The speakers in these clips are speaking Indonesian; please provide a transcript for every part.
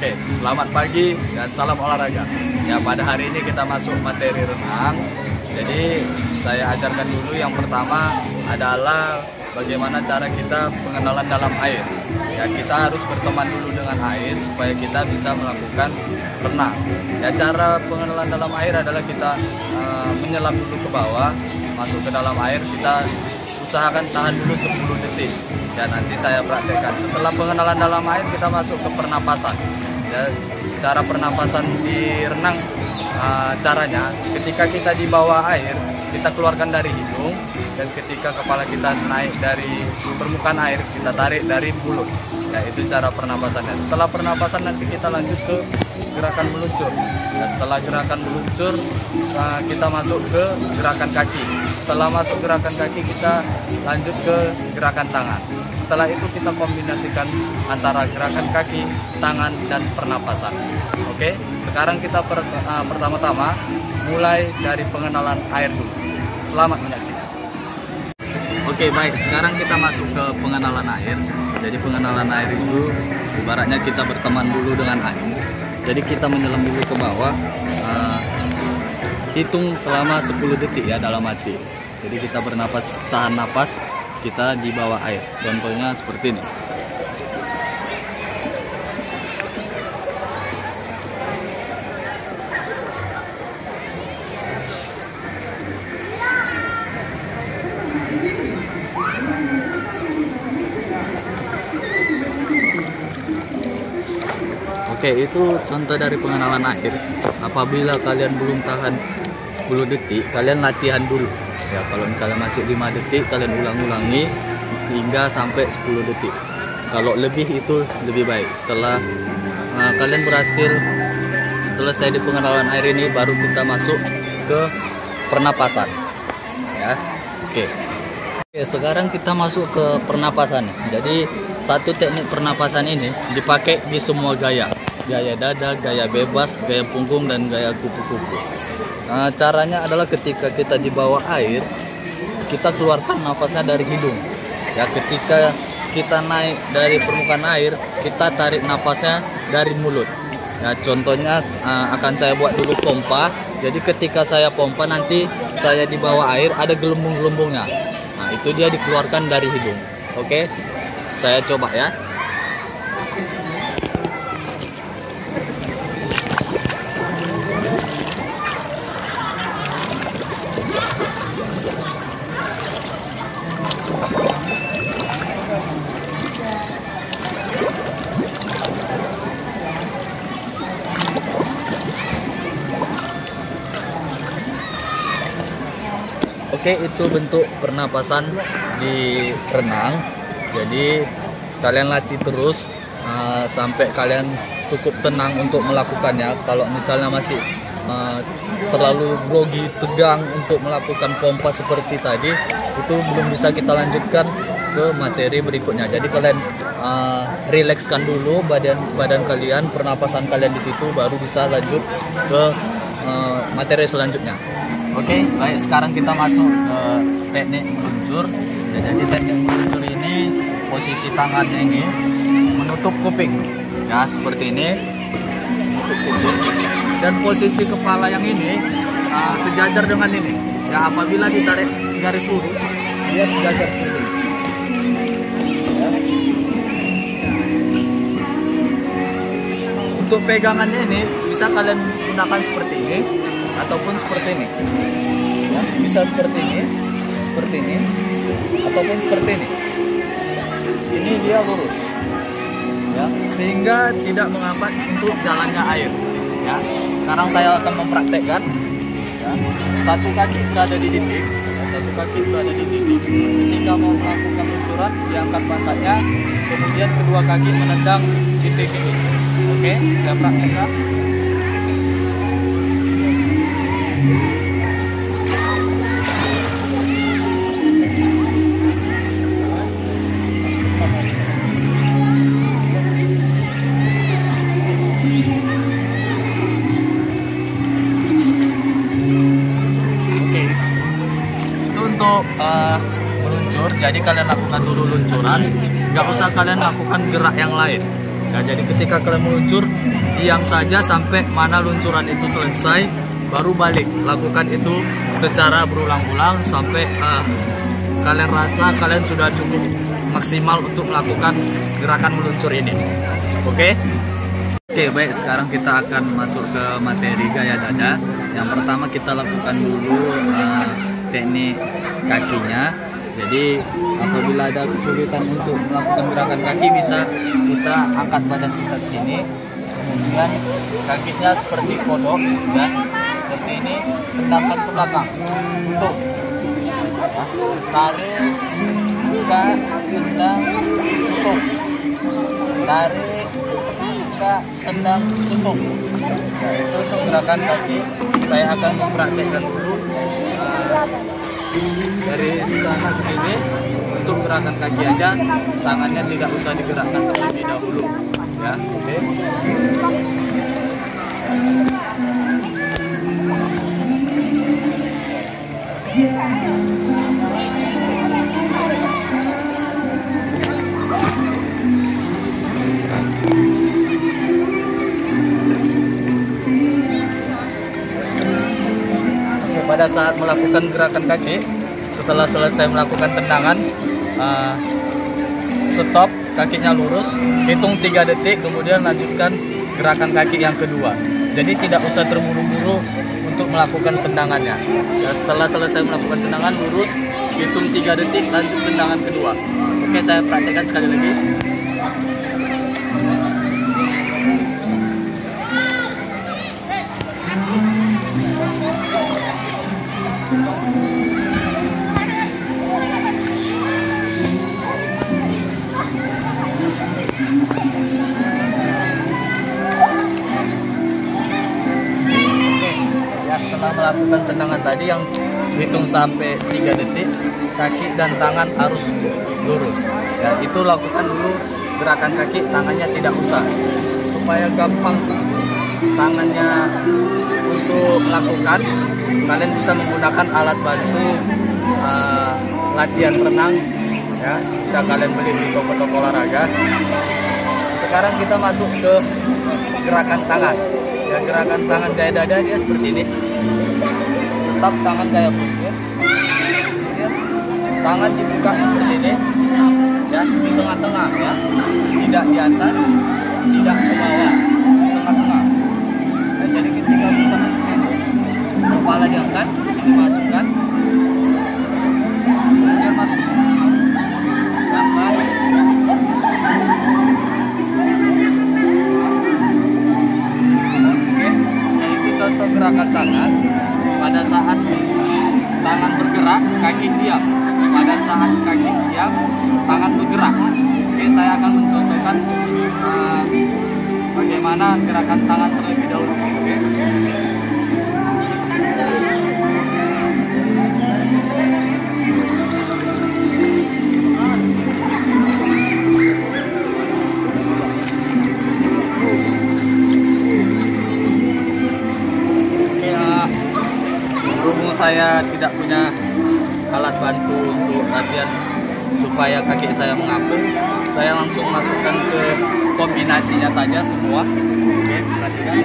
Oke, selamat pagi dan salam olahraga. Ya, pada hari ini kita masuk materi renang. Jadi saya ajarkan dulu yang pertama adalah bagaimana cara kita pengenalan dalam air. Ya, kita harus berteman dulu dengan air supaya kita bisa melakukan renang. Ya, cara pengenalan dalam air adalah kita menyelam dulu ke bawah, masuk ke dalam air, kita usahakan tahan dulu 10 detik. Ya, nanti saya praktekkan. Setelah pengenalan dalam air, kita masuk ke pernapasan. Ya, cara pernapasan di renang, caranya ketika kita di bawah air, kita keluarkan dari hidung, dan ketika kepala kita naik dari permukaan air, kita tarik dari mulut. Ya, itu cara pernapasannya. Setelah pernapasan nanti kita lanjut ke gerakan meluncur. Ya, setelah gerakan meluncur, kita masuk ke gerakan kaki. Setelah masuk gerakan kaki, kita lanjut ke gerakan tangan. Setelah itu kita kombinasikan antara gerakan kaki, tangan, dan pernapasan. Oke, sekarang kita pertama-tama mulai dari pengenalan air dulu. Selamat menyaksikan. Oke, baik, sekarang kita masuk ke pengenalan air. Jadi pengenalan air itu ibaratnya kita berteman dulu dengan air. Jadi kita menyelam dulu ke bawah, hitung selama 10 detik ya dalam hati. Jadi kita bernapas, tahan napas, kita di bawah air. Contohnya seperti ini. Oke, itu contoh dari pengenalan air. Apabila kalian belum tahan 10 detik, kalian latihan dulu. Ya, kalau misalnya masih 5 detik, kalian ulang-ulangi hingga sampai 10 detik. Kalau lebih itu lebih baik. Setelah kalian berhasil selesai di pengenalan air ini, baru kita masuk ke pernapasan. Ya, oke. Oke, sekarang kita masuk ke pernapasan. Jadi satu teknik pernapasan ini dipakai di semua gaya. Gaya dada, gaya bebas, gaya punggung, dan gaya kupu-kupu. Caranya adalah ketika kita di bawah air, kita keluarkan nafasnya dari hidung. Ya, ketika kita naik dari permukaan air, kita tarik nafasnya dari mulut. Ya, contohnya akan saya buat dulu pompa. Jadi ketika saya pompa, nanti saya di bawah air ada gelembung-gelembungnya. Nah, itu dia dikeluarkan dari hidung. Oke, saya coba ya. Oke, itu bentuk pernapasan di renang. Jadi kalian latih terus sampai kalian cukup tenang untuk melakukannya. Kalau misalnya masih terlalu grogi, tegang untuk melakukan pompa seperti tadi, itu belum bisa kita lanjutkan ke materi berikutnya. Jadi kalian rilekskan dulu badan kalian, pernapasan kalian di situ, baru bisa lanjut ke materi selanjutnya. Oke, baik, sekarang kita masuk ke teknik meluncur. Ya, jadi teknik meluncur ini posisi tangannya ini menutup kuping. Ya, seperti ini. Menutup kuping. Dan posisi kepala yang ini sejajar dengan ini. Ya, apabila ditarik garis lurus, dia sejajar seperti ini. Ya. Untuk pegangannya ini bisa kalian gunakan seperti ini ataupun seperti ini. Ya, bisa seperti ini, ataupun seperti ini. Ini dia lurus. Ya, sehingga tidak menghambat untuk jalannya air. Ya, sekarang saya akan mempraktekkan. Ya, satu kaki berada di dinding, Ketika mau melakukan luncuran, diangkat pantatnya, kemudian kedua kaki menendang dinding ini. Oke, saya praktekkan. Meluncur, jadi kalian lakukan dulu luncuran, nggak usah kalian lakukan gerak yang lain Ya, jadi ketika kalian meluncur, diam saja sampai mana luncuran itu selesai, baru balik. Lakukan itu secara berulang-ulang sampai kalian rasa kalian sudah cukup maksimal untuk melakukan gerakan meluncur ini. Oke? Oke, baik, sekarang kita akan masuk ke materi gaya dada. Yang pertama kita lakukan dulu teknik kakinya. Jadi apabila ada kesulitan untuk melakukan gerakan kaki, bisa kita angkat badan kita ke sini, kemudian kakinya seperti kodok, ya, seperti ini, tendangkan ke belakang, tutup, ya, tarik, buka, tendang, tutup, tarik, buka, tendang, tutup. Nah, itu untuk gerakan kaki. Saya akan mempraktekkan dulu dari sana ke sini. Untuk gerakan kaki aja, tangannya tidak usah digerakkan terlebih dahulu, ya. Oke. Pada saat melakukan gerakan kaki, setelah selesai melakukan tendangan, stop, kakinya lurus, hitung 3 detik, kemudian lanjutkan gerakan kaki yang kedua. Jadi tidak usah terburu-buru untuk melakukan tendangannya. Ya, setelah selesai melakukan tendangan, lurus, hitung 3 detik, lanjut tendangan kedua. Oke, saya praktekkan sekali lagi. Setelah melakukan tendangan tadi yang hitung sampai 3 detik, kaki dan tangan harus lurus. Ya, itu lakukan dulu gerakan kaki, tangannya tidak usah. Supaya gampang tangannya untuk melakukan, kalian bisa menggunakan alat bantu latihan renang, ya, bisa kalian beli di toko-toko olahraga. Sekarang kita masuk ke gerakan tangan. Ya, gerakan tangan gaya dada dia seperti ini. Tetap tangan gaya buncit. Kemudian tangan dibuka seperti ini. Ya, di tengah-tengah, ya. Tidak di atas, tidak ke bawah. Di tengah-tengah. Nah, jadi ketika buka seperti ini, kepala diangkat, dimasukkan. Kemudian masuk. Diangkat. Contoh gerakan tangan, pada saat tangan bergerak, kaki diam. Pada saat kaki diam, tangan bergerak. Oke, saya akan mencontohkan bagaimana gerakan tangan terlebih dahulu. Oke. Saya tidak punya alat bantu untuk latihan supaya kaki saya mengapung, saya langsung masukkan ke kombinasinya saja semua. Oke, perhatikan.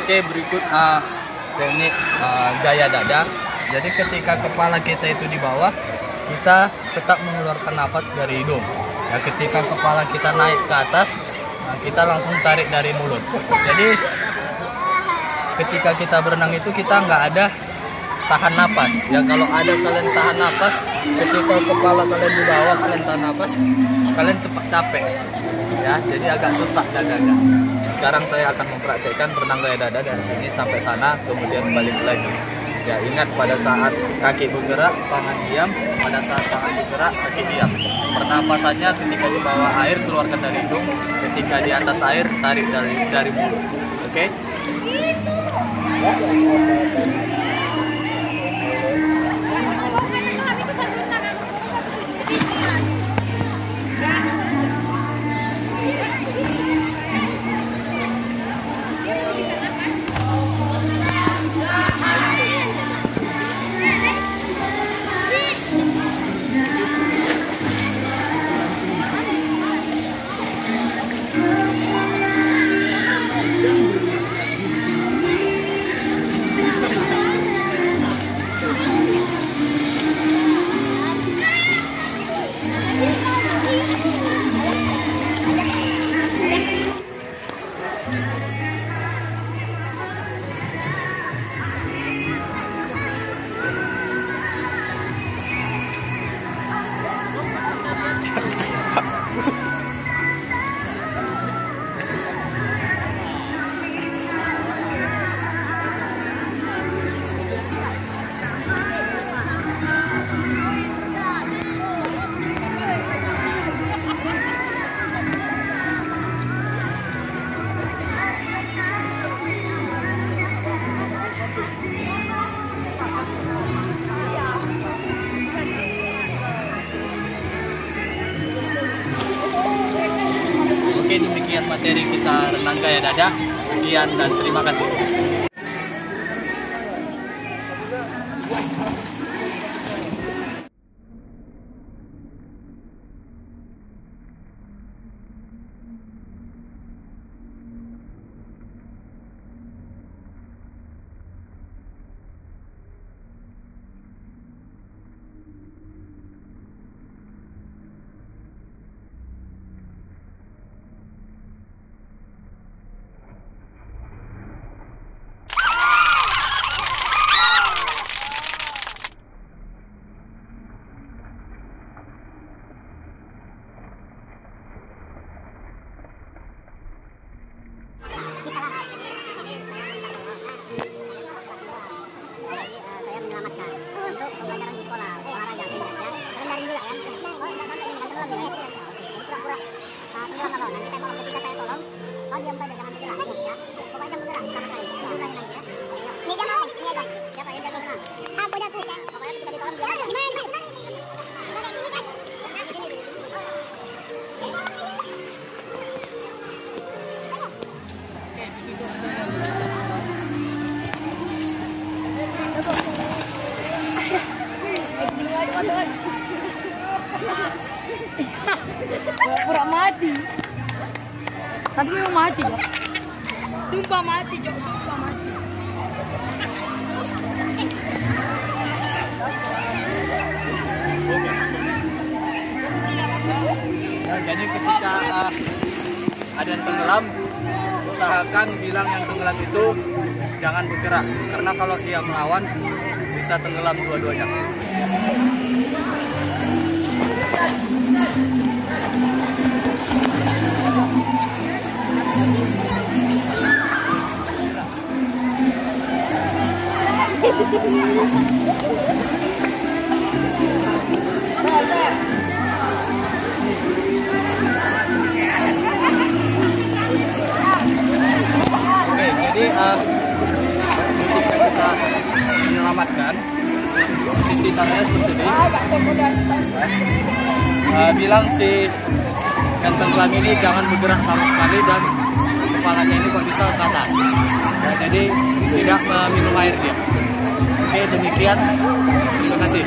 Oke, berikut teknik gaya dada. Jadi ketika kepala kita itu di bawah, kita tetap mengeluarkan nafas dari hidung. Ya, ketika kepala kita naik ke atas, kita langsung tarik dari mulut. Jadi ketika kita berenang itu kita nggak ada tahan napas. Ya, kalau ada kalian tahan napas, ketika kepala kalian di bawah kalian tahan napas, kalian cepat capek. Ya, jadi agak sesak dadanya. Sekarang saya akan mempraktekkan berenang gaya dada dari sini sampai sana, kemudian balik lagi. Ya, ingat pada saat kaki bergerak, tangan diam. Pada saat tangan bergerak, kaki diam. Pernapasannya ketika di bawah air keluarkan dari hidung, ketika di atas air tarik dari mulut. Oke? Oke, demikian materi kita renang gaya dada. Sekian dan terima kasih. Pura mati. Tapi memang mati, Jok. Sumpah mati, Jok. Sumpah mati. Nah, jadi ketika ada yang tenggelam, usahakan bilang yang tenggelam itu jangan bergerak, karena kalau dia melawan bisa tenggelam dua-duanya. Oke, jadi ketika kita menyelamatkan, posisi tangannya seperti ini. Bilang si yang tenggelam ini jangan bergerak sama sekali dan kepalanya ini kok bisa ke atas. Ya, jadi tidak minum air dia. Oke, demikian. Terima kasih.